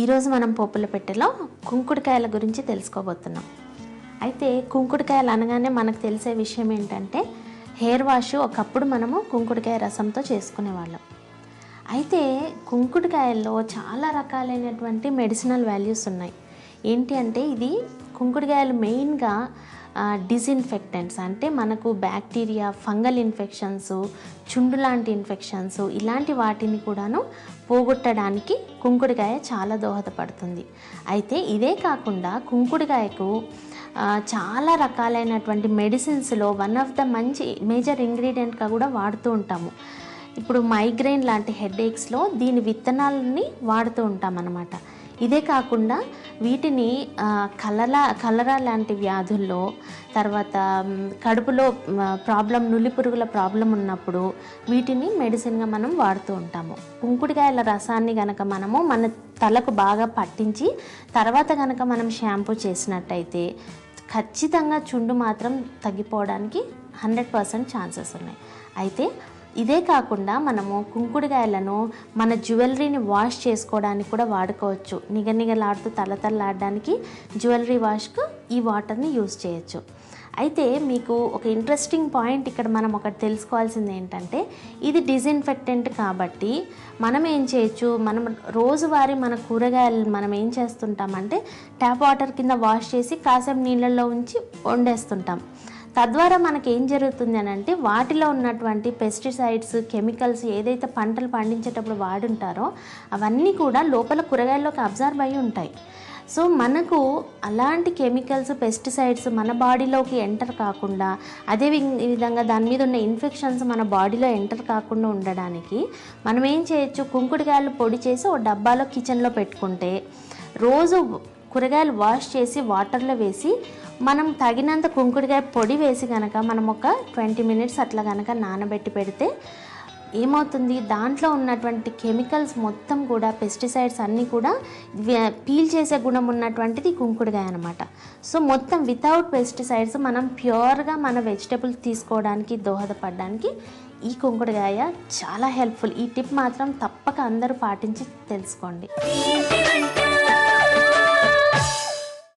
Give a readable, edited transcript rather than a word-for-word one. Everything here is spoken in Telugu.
ఈరోజు మనం పోపుల పెట్టెలో కుంకుడుకాయల గురించి తెలుసుకోబోతున్నాం. అయితే కుంకుడుకాయలు అనగానే మనకు తెలిసే విషయం ఏంటంటే హెయిర్ వాష్ ఒకప్పుడు మనము కుంకుడుకాయ రసంతో చేసుకునేవాళ్ళం. అయితే కుంకుడుకాయల్లో చాలా రకాలైనటువంటి మెడిసినల్ వాల్యూస్ ఉన్నాయి. ఏంటి అంటే ఇది కుంకుడుకాయలు మెయిన్గా డిజిన్ఫెక్టెంట్స్, అంటే మనకు బ్యాక్టీరియా, ఫంగల్ ఇన్ఫెక్షన్స్, చుండు లాంటి ఇన్ఫెక్షన్స్ ఇలాంటి వాటిని కూడాను పోగొట్టడానికి కుంకుడుకాయ చాలా దోహదపడుతుంది. అయితే ఇదే కాకుండా కుంకుడుకాయకు చాలా రకాలైనటువంటి మెడిసిన్స్లో వన్ ఆఫ్ ద మంచి మేజర్ ఇంగ్రీడియంట్గా కూడా వాడుతూ ఉంటాము. ఇప్పుడు మైగ్రెయిన్ లాంటి హెడేక్స్లో దీని విత్తనాలని వాడుతూ ఉంటాం అన్నమాట. ఇదే కాకుండా వీటిని కలరా లాంటి వ్యాధుల్లో, తర్వాత కడుపులో ప్రాబ్లం, నులి పురుగుల ప్రాబ్లం ఉన్నప్పుడు వీటిని మెడిసిన్గా మనం వాడుతూ ఉంటాము. కుంకుడుకాయల రసాన్ని కనుక మనము మన తలకు బాగా పట్టించి తర్వాత కనుక మనం షాంపూ చేసినట్టయితే ఖచ్చితంగా చుండు మాత్రం తగ్గిపోవడానికి 100% ఛాన్సెస్ ఉన్నాయి. అయితే ఇదే కాకుండా మనము కుంకుడుకాయలను మన జ్యువెలరీని వాష్ చేసుకోవడానికి కూడా వాడుకోవచ్చు. నిగనిగలాడుతూ తలతల్లాడడానికి జ్యువెలరీ వాష్కు ఈ వాటర్ని యూజ్ చేయొచ్చు. అయితే మీకు ఒక ఇంట్రెస్టింగ్ పాయింట్ ఇక్కడ మనం ఒకటి తెలుసుకోవాల్సింది ఏంటంటే ఇది డిజిన్ఫెక్టెంట్ కాబట్టి మనం ఏం చేయొచ్చు, మనం రోజువారీ మన కూరగాయలు మనం ఏం చేస్తుంటామంటే ట్యాప్ వాటర్ కింద వాష్ చేసి కాసేపు నీళ్ళల్లో ఉంచి వండేస్తుంటాం. తద్వారా మనకి ఏం జరుగుతుంది అని అంటే వాటిలో ఉన్నటువంటి పెస్టిసైడ్స్, కెమికల్స్ ఏదైతే పంటలు పండించేటప్పుడు వాడుంటారో అవన్నీ కూడా లోపల కూరగాయల్లోకి అబ్జర్వ్ అయ్యి ఉంటాయి. సో మనకు అలాంటి కెమికల్స్, పెస్టిసైడ్స్ మన బాడీలోకి ఎంటర్ కాకుండా, అదే విధంగా దాని మీద ఉన్న ఇన్ఫెక్షన్స్ మన బాడీలో ఎంటర్ కాకుండా ఉండడానికి మనం ఏం చేయొచ్చు, కుంకుడుకాయలు పొడి చేసి ఒక డబ్బాలో కిచెన్లో పెట్టుకుంటే రోజు కూరగాయలు వాష్ చేసి వాటర్లో వేసి మనం తగినంత కుంకుడుకాయ పొడి వేసి కనుక మనం ఒక 20 minutes అట్లా కనుక నానబెట్టి పెడితే ఏమవుతుంది, దాంట్లో ఉన్నటువంటి కెమికల్స్ మొత్తం కూడా, పెస్టిసైడ్స్ అన్నీ కూడా పీల్ చేసే గుణం ఉన్నటువంటిది కుంకుడుకాయ అనమాట. సో మొత్తం వితౌట్ పెస్టిసైడ్స్ మనం ప్యూర్గా మన వెజిటబుల్స్ తీసుకోవడానికి, దోహదపడడానికి ఈ కుంకుడుకాయ చాలా హెల్ప్ఫుల్. ఈ టిప్ మాత్రం తప్పక అందరూ పాటించి తెలుసుకోండి.